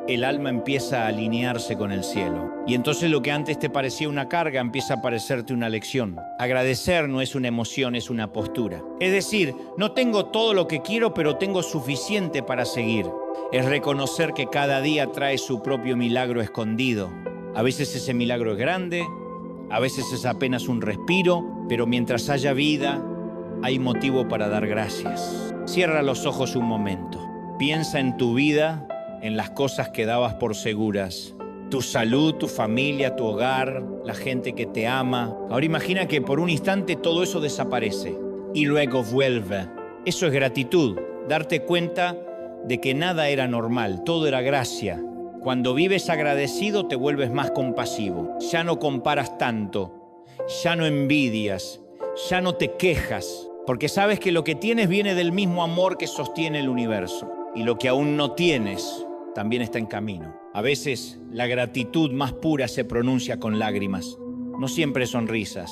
el alma empieza a alinearse con el cielo. Y entonces lo que antes te parecía una carga empieza a parecerte una lección. Agradecer no es una emoción, es una postura. Es decir, no tengo todo lo que quiero, pero tengo suficiente para seguir. Es reconocer que cada día trae su propio milagro escondido. A veces ese milagro es grande, a veces es apenas un respiro, pero mientras haya vida, hay motivo para dar gracias. Cierra los ojos un momento. Piensa en tu vida, en las cosas que dabas por seguras. Tu salud, tu familia, tu hogar, la gente que te ama. Ahora imagina que por un instante todo eso desaparece y luego vuelve. Eso es gratitud, darte cuenta de que nada era normal, todo era gracia. Cuando vives agradecido te vuelves más compasivo. Ya no comparas tanto, ya no envidias, ya no te quejas, porque sabes que lo que tienes viene del mismo amor que sostiene el universo. Y lo que aún no tienes también está en camino. A veces la gratitud más pura se pronuncia con lágrimas, no siempre sonrisas.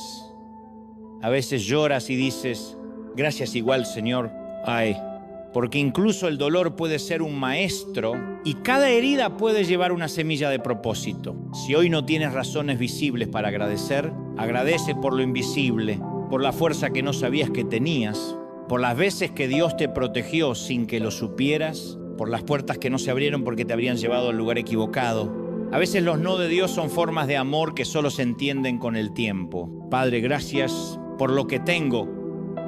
A veces lloras y dices: gracias igual, Señor. Ay, porque incluso el dolor puede ser un maestro y cada herida puede llevar una semilla de propósito. Si hoy no tienes razones visibles para agradecer, agradece por lo invisible, por la fuerza que no sabías que tenías, por las veces que Dios te protegió sin que lo supieras, por las puertas que no se abrieron porque te habrían llevado al lugar equivocado. A veces los no de Dios son formas de amor que solo se entienden con el tiempo. Padre, gracias por lo que tengo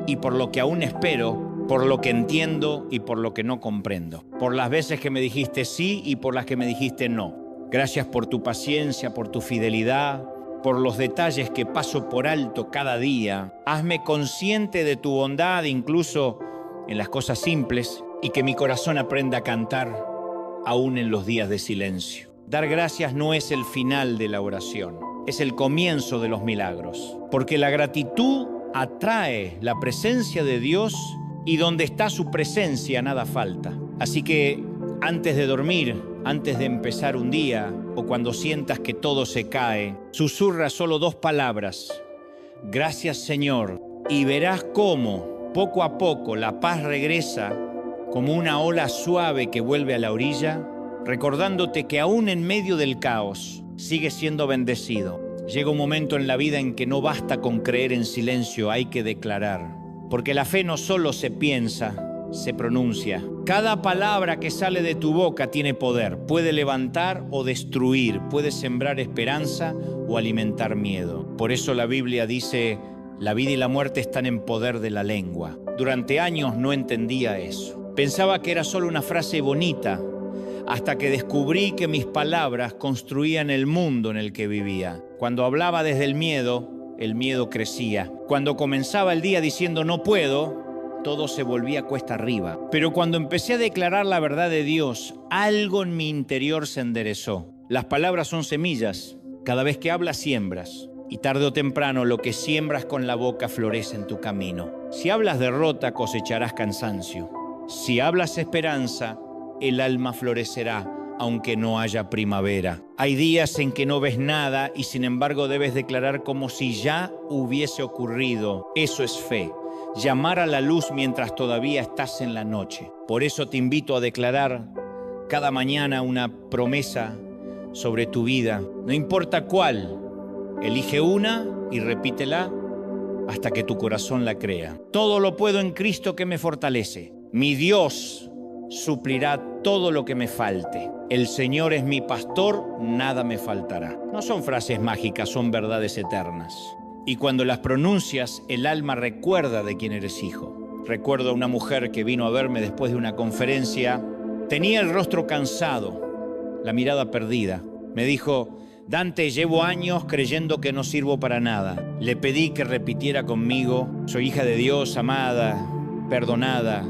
y por lo que aún espero, por lo que entiendo y por lo que no comprendo. Por las veces que me dijiste sí y por las que me dijiste no. Gracias por tu paciencia, por tu fidelidad, por los detalles que paso por alto cada día. Hazme consciente de tu bondad incluso en las cosas simples y que mi corazón aprenda a cantar aún en los días de silencio. Dar gracias no es el final de la oración, es el comienzo de los milagros, porque la gratitud atrae la presencia de Dios y donde está su presencia nada falta. Así que antes de dormir, antes de empezar un día o cuando sientas que todo se cae, susurra solo 2 palabras: gracias, Señor, y verás cómo poco a poco la paz regresa como una ola suave que vuelve a la orilla, recordándote que aún en medio del caos sigues siendo bendecido. Llega un momento en la vida en que no basta con creer en silencio, hay que declarar. Porque la fe no solo se piensa, se pronuncia. Cada palabra que sale de tu boca tiene poder. Puede levantar o destruir, puede sembrar esperanza o alimentar miedo. Por eso la Biblia dice, la vida y la muerte están en poder de la lengua. Durante años no entendía eso. Pensaba que era solo una frase bonita, hasta que descubrí que mis palabras construían el mundo en el que vivía. Cuando hablaba desde el miedo crecía. Cuando comenzaba el día diciendo no puedo, todo se volvía cuesta arriba. Pero cuando empecé a declarar la verdad de Dios, algo en mi interior se enderezó. Las palabras son semillas. Cada vez que hablas, siembras. Y tarde o temprano, lo que siembras con la boca florece en tu camino. Si hablas derrota, cosecharás cansancio. Si hablas esperanza, el alma florecerá, aunque no haya primavera. Hay días en que no ves nada y sin embargo debes declarar como si ya hubiese ocurrido. Eso es fe. Llamar a la luz mientras todavía estás en la noche. Por eso te invito a declarar cada mañana una promesa sobre tu vida. No importa cuál, elige una y repítela hasta que tu corazón la crea. Todo lo puedo en Cristo que me fortalece. Mi Dios suplirá todo lo que me falte. El Señor es mi pastor, nada me faltará. No son frases mágicas, son verdades eternas. Y cuando las pronuncias, el alma recuerda de quién eres hijo. Recuerdo a una mujer que vino a verme después de una conferencia. Tenía el rostro cansado, la mirada perdida. Me dijo, Dante, llevo años creyendo que no sirvo para nada. Le pedí que repitiera conmigo, soy hija de Dios, amada, perdonada,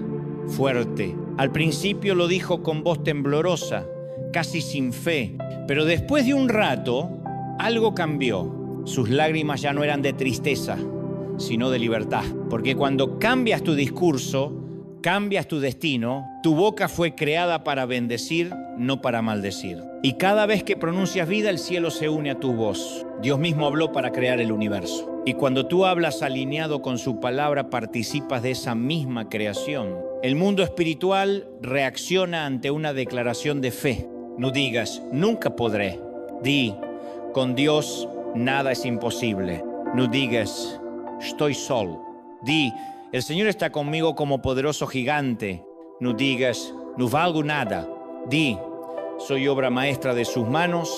fuerte. Al principio lo dijo con voz temblorosa, casi sin fe. Pero después de un rato, algo cambió. Sus lágrimas ya no eran de tristeza, sino de libertad. Porque cuando cambias tu discurso, cambias tu destino. Tu boca fue creada para bendecir, no para maldecir. Y cada vez que pronuncias vida, el cielo se une a tu voz. Dios mismo habló para crear el universo. Y cuando tú hablas alineado con su palabra, participas de esa misma creación. El mundo espiritual reacciona ante una declaración de fe. No digas, nunca podré. Di, con Dios nada es imposible. No digas, estoy solo. Di, el Señor está conmigo como poderoso gigante. No digas, no valgo nada. Di, soy obra maestra de sus manos.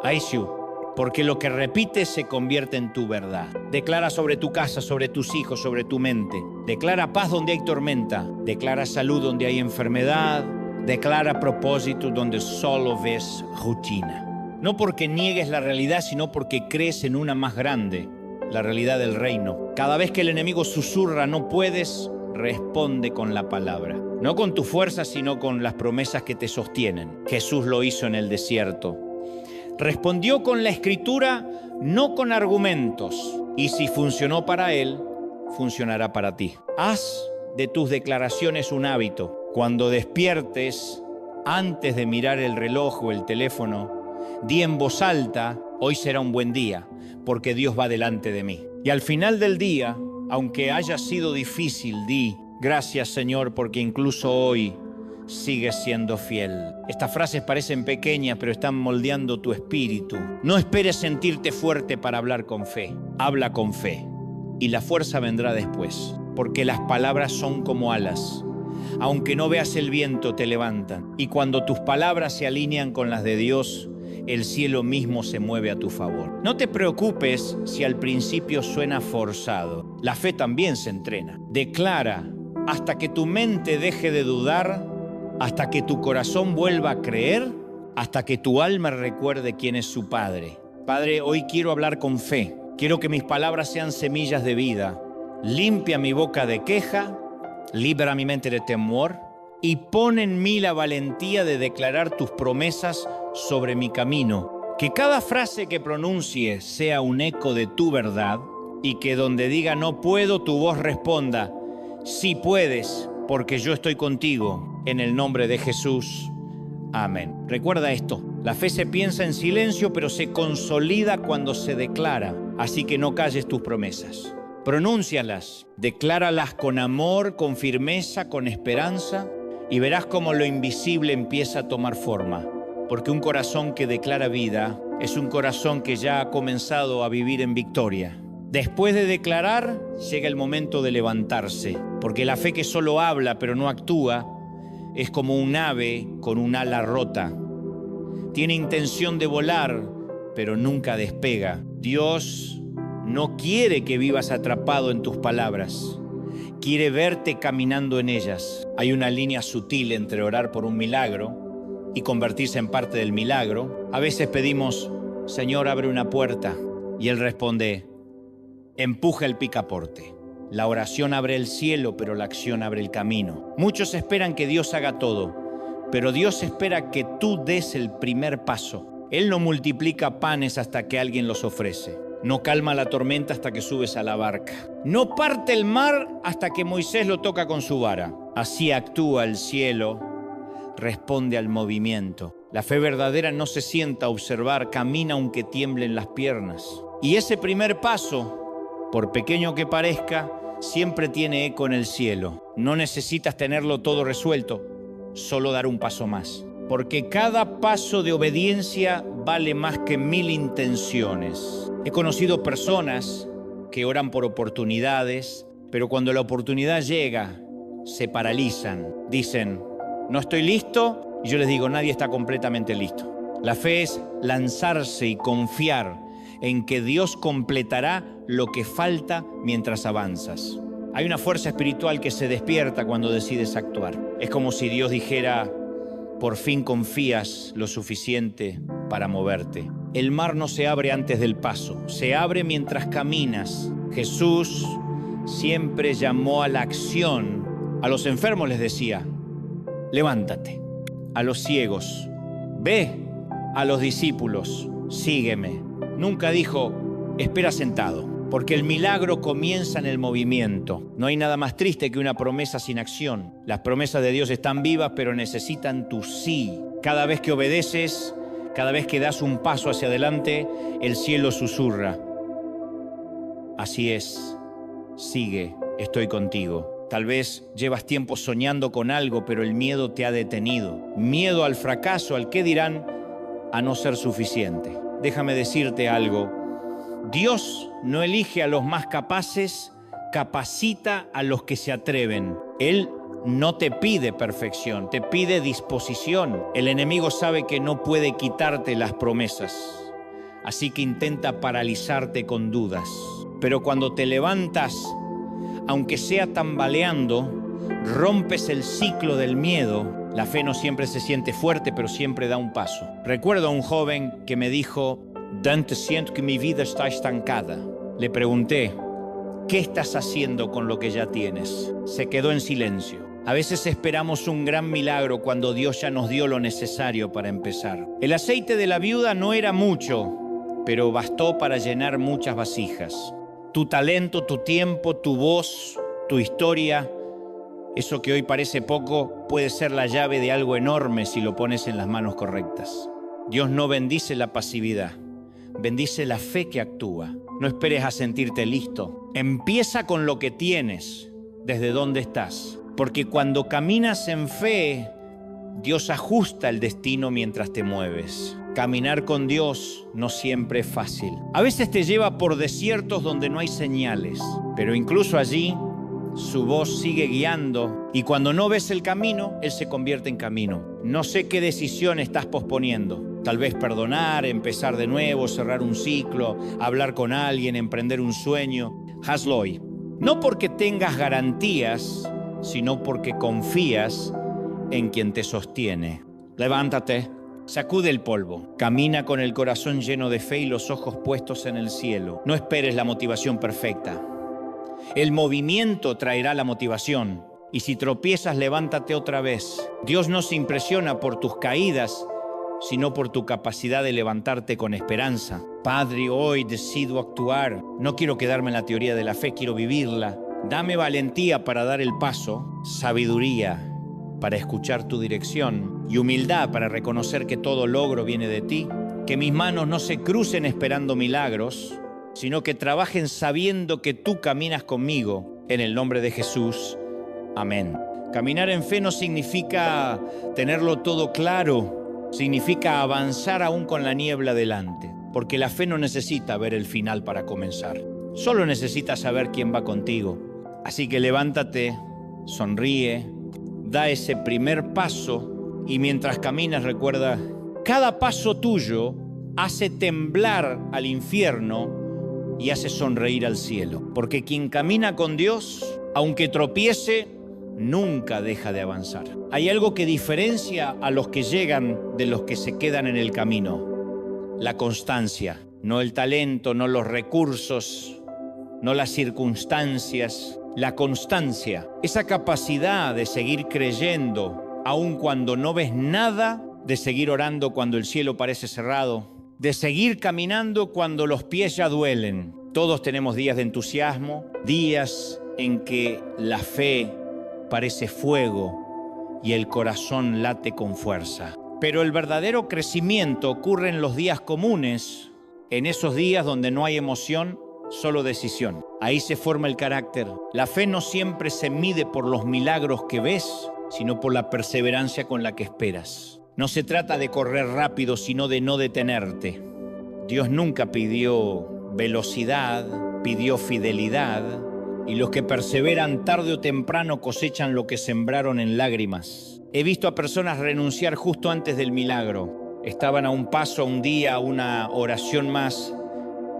Aishu, porque lo que repites se convierte en tu verdad. Declara sobre tu casa, sobre tus hijos, sobre tu mente. Declara paz donde hay tormenta. Declara salud donde hay enfermedad. Declara propósito donde solo ves rutina. No porque niegues la realidad, sino porque crees en una más grande, la realidad del reino. Cada vez que el enemigo susurra, no puedes, responde con la palabra. No con tu fuerza, sino con las promesas que te sostienen. Jesús lo hizo en el desierto. Respondió con la Escritura, no con argumentos. Y si funcionó para él, funcionará para ti. Haz de tus declaraciones un hábito. Cuando despiertes, antes de mirar el reloj o el teléfono, di en voz alta, hoy será un buen día, porque Dios va delante de mí. Y al final del día, aunque haya sido difícil, di, gracias Señor, porque incluso hoy sigues siendo fiel. Estas frases parecen pequeñas, pero están moldeando tu espíritu. No esperes sentirte fuerte para hablar con fe. Habla con fe. Y la fuerza vendrá después, porque las palabras son como alas. Aunque no veas el viento, te levantan. Y cuando tus palabras se alinean con las de Dios, el cielo mismo se mueve a tu favor. No te preocupes si al principio suena forzado. La fe también se entrena. Declara hasta que tu mente deje de dudar, hasta que tu corazón vuelva a creer, hasta que tu alma recuerde quién es su Padre. Padre, hoy quiero hablar con fe. Quiero que mis palabras sean semillas de vida. Limpia mi boca de queja, libera mi mente de temor y pon en mí la valentía de declarar tus promesas sobre mi camino. Que cada frase que pronuncie sea un eco de tu verdad y que donde diga no puedo, tu voz responda, sí puedes, porque yo estoy contigo. En el nombre de Jesús. Amén. Recuerda esto, la fe se piensa en silencio, pero se consolida cuando se declara. Así que no calles tus promesas. Pronúncialas, decláralas con amor, con firmeza, con esperanza, y verás cómo lo invisible empieza a tomar forma. Porque un corazón que declara vida es un corazón que ya ha comenzado a vivir en victoria. Después de declarar, llega el momento de levantarse, porque la fe que solo habla pero no actúa es como un ave con un ala rota. Tiene intención de volar, pero nunca despega. Dios no quiere que vivas atrapado en tus palabras. Quiere verte caminando en ellas. Hay una línea sutil entre orar por un milagro y convertirse en parte del milagro. A veces pedimos, Señor, abre una puerta. Y Él responde, empuja el picaporte. La oración abre el cielo, pero la acción abre el camino. Muchos esperan que Dios haga todo, pero Dios espera que tú des el primer paso. Él no multiplica panes hasta que alguien los ofrece. No calma la tormenta hasta que subes a la barca. No parte el mar hasta que Moisés lo toca con su vara. Así actúa el cielo, responde al movimiento. La fe verdadera no se sienta a observar, camina aunque tiemblen las piernas. Y ese primer paso, por pequeño que parezca, siempre tiene eco en el cielo. No necesitas tenerlo todo resuelto, solo dar un paso más. Porque cada paso de obediencia vale más que 1000 intenciones. He conocido personas que oran por oportunidades, pero cuando la oportunidad llega, se paralizan. Dicen, no estoy listo, y yo les digo, nadie está completamente listo. La fe es lanzarse y confiar en que Dios completará lo que falta mientras avanzas. Hay una fuerza espiritual que se despierta cuando decides actuar. Es como si Dios dijera, por fin confías lo suficiente para moverte. El mar no se abre antes del paso, se abre mientras caminas. Jesús siempre llamó a la acción. A los enfermos les decía, levántate. A los ciegos, ve. A los discípulos, sígueme. Nunca dijo, espera sentado, porque el milagro comienza en el movimiento. No hay nada más triste que una promesa sin acción. Las promesas de Dios están vivas, pero necesitan tu sí. Cada vez que obedeces, cada vez que das un paso hacia adelante, el cielo susurra. Así es, sigue, estoy contigo. Tal vez llevas tiempo soñando con algo, pero el miedo te ha detenido. Miedo al fracaso, al qué dirán, a no ser suficiente. Déjame decirte algo. Dios no elige a los más capaces, capacita a los que se atreven. Él no te pide perfección, te pide disposición. El enemigo sabe que no puede quitarte las promesas, así que intenta paralizarte con dudas. Pero cuando te levantas, aunque sea tambaleando, rompes el ciclo del miedo. La fe no siempre se siente fuerte, pero siempre da un paso. Recuerdo a un joven que me dijo, Dante, siento que mi vida está estancada. Le pregunté, ¿qué estás haciendo con lo que ya tienes? Se quedó en silencio. A veces esperamos un gran milagro cuando Dios ya nos dio lo necesario para empezar. El aceite de la viuda no era mucho, pero bastó para llenar muchas vasijas. Tu talento, tu tiempo, tu voz, tu historia, eso que hoy parece poco puede ser la llave de algo enorme si lo pones en las manos correctas. Dios no bendice la pasividad, bendice la fe que actúa. No esperes a sentirte listo. Empieza con lo que tienes, desde donde estás. Porque cuando caminas en fe, Dios ajusta el destino mientras te mueves. Caminar con Dios no siempre es fácil. A veces te lleva por desiertos donde no hay señales, pero incluso allí su voz sigue guiando y cuando no ves el camino, Él se convierte en camino. No sé qué decisión estás posponiendo. Tal vez perdonar, empezar de nuevo, cerrar un ciclo, hablar con alguien, emprender un sueño. Hazlo hoy. No porque tengas garantías, sino porque confías en quien te sostiene. Levántate, sacude el polvo, camina con el corazón lleno de fe y los ojos puestos en el cielo. No esperes la motivación perfecta. El movimiento traerá la motivación. Y si tropiezas, levántate otra vez. Dios no se impresiona por tus caídas, sino por tu capacidad de levantarte con esperanza. Padre, hoy decido actuar. No quiero quedarme en la teoría de la fe, quiero vivirla. Dame valentía para dar el paso, sabiduría para escuchar tu dirección y humildad para reconocer que todo logro viene de ti. Que mis manos no se crucen esperando milagros, sino que trabajen sabiendo que tú caminas conmigo. En el nombre de Jesús. Amén. Caminar en fe no significa tenerlo todo claro, significa avanzar aún con la niebla delante, porque la fe no necesita ver el final para comenzar, solo necesita saber quién va contigo. Así que levántate, sonríe, da ese primer paso y mientras caminas recuerda, cada paso tuyo hace temblar al infierno y hace sonreír al cielo. Porque quien camina con Dios, aunque tropiece, nunca deja de avanzar. Hay algo que diferencia a los que llegan de los que se quedan en el camino. La constancia, no el talento, no los recursos, no las circunstancias. La constancia, esa capacidad de seguir creyendo, aun cuando no ves nada, de seguir orando cuando el cielo parece cerrado, de seguir caminando cuando los pies ya duelen. Todos tenemos días de entusiasmo, días en que la fe parece fuego y el corazón late con fuerza. Pero el verdadero crecimiento ocurre en los días comunes, en esos días donde no hay emoción, solo decisión. Ahí se forma el carácter. La fe no siempre se mide por los milagros que ves, sino por la perseverancia con la que esperas. No se trata de correr rápido, sino de no detenerte. Dios nunca pidió velocidad, pidió fidelidad, y los que perseveran tarde o temprano cosechan lo que sembraron en lágrimas. He visto a personas renunciar justo antes del milagro. Estaban a un paso, a un día, a una oración más,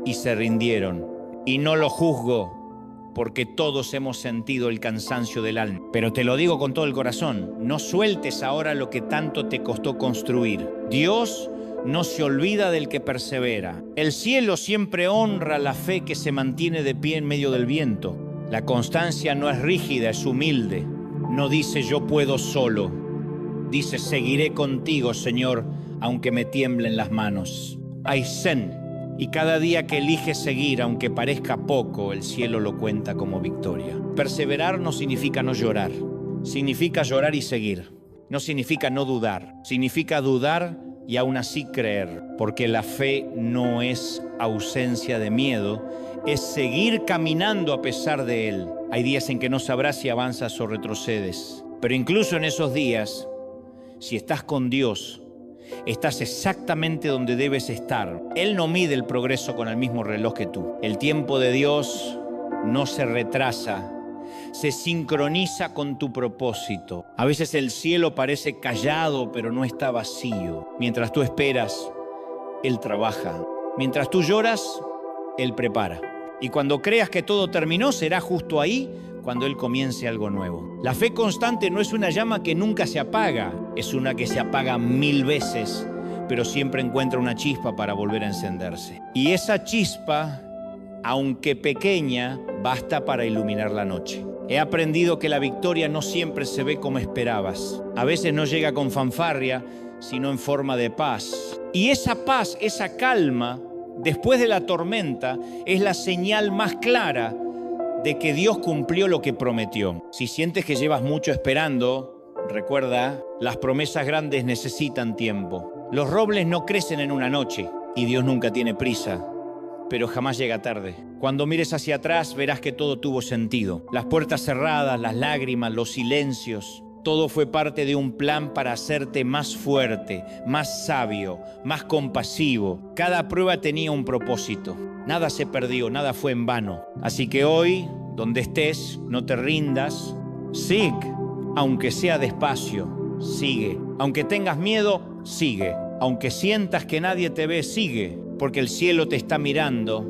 y se rindieron. Y no lo juzgo, porque todos hemos sentido el cansancio del alma. Pero te lo digo con todo el corazón, no sueltes ahora lo que tanto te costó construir. Dios no se olvida del que persevera. El cielo siempre honra la fe que se mantiene de pie en medio del viento. La constancia no es rígida, es humilde. No dice yo puedo solo. Dice seguiré contigo, Señor, aunque me tiemblen las manos. Hay zen. Y cada día que eliges seguir, aunque parezca poco, el cielo lo cuenta como victoria. Perseverar no significa no llorar. Significa llorar y seguir. No significa no dudar. Significa dudar y aún así creer. Porque la fe no es ausencia de miedo, es seguir caminando a pesar de él. Hay días en que no sabrás si avanzas o retrocedes. Pero incluso en esos días, si estás con Dios, estás exactamente donde debes estar. Él no mide el progreso con el mismo reloj que tú. El tiempo de Dios no se retrasa, se sincroniza con tu propósito. A veces el cielo parece callado, pero no está vacío. Mientras tú esperas, Él trabaja. Mientras tú lloras, Él prepara. Y cuando creas que todo terminó, será justo ahí cuando Él comience algo nuevo. La fe constante no es una llama que nunca se apaga, es una que se apaga 1000 veces, pero siempre encuentra una chispa para volver a encenderse. Y esa chispa, aunque pequeña, basta para iluminar la noche. He aprendido que la victoria no siempre se ve como esperabas. A veces no llega con fanfarria, sino en forma de paz. Y esa paz, esa calma, después de la tormenta, es la señal más clara de que Dios cumplió lo que prometió. Si sientes que llevas mucho esperando, recuerda, las promesas grandes necesitan tiempo. Los robles no crecen en una noche y Dios nunca tiene prisa, pero jamás llega tarde. Cuando mires hacia atrás verás que todo tuvo sentido. Las puertas cerradas, las lágrimas, los silencios, todo fue parte de un plan para hacerte más fuerte, más sabio, más compasivo. Cada prueba tenía un propósito. Nada se perdió, nada fue en vano. Así que hoy, donde estés, no te rindas. Sigue, aunque sea despacio, sigue. Aunque tengas miedo, sigue. Aunque sientas que nadie te ve, sigue. Porque el cielo te está mirando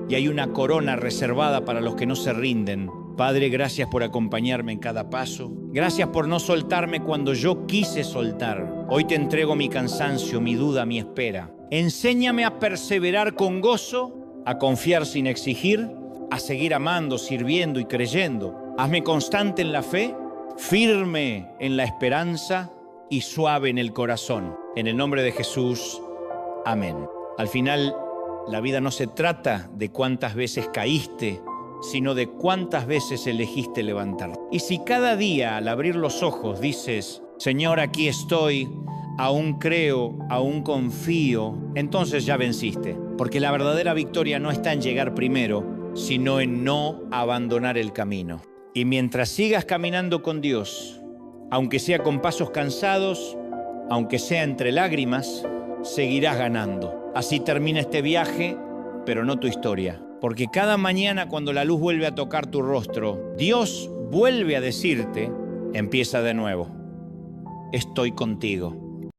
y hay una corona reservada para los que no se rinden. Padre, gracias por acompañarme en cada paso. Gracias por no soltarme cuando yo quise soltar. Hoy te entrego mi cansancio, mi duda, mi espera. Enséñame a perseverar con gozo, a confiar sin exigir, a seguir amando, sirviendo y creyendo. Hazme constante en la fe, firme en la esperanza y suave en el corazón. En el nombre de Jesús, amén. Al final, la vida no se trata de cuántas veces caíste, sino de cuántas veces elegiste levantar. Y si cada día al abrir los ojos dices, Señor, aquí estoy, aún creo, aún confío, entonces ya venciste. Porque la verdadera victoria no está en llegar primero, sino en no abandonar el camino. Y mientras sigas caminando con Dios, aunque sea con pasos cansados, aunque sea entre lágrimas, seguirás ganando. Así termina este viaje, pero no tu historia. Porque cada mañana cuando la luz vuelve a tocar tu rostro, Dios vuelve a decirte, Empieza de nuevo. Estoy contigo.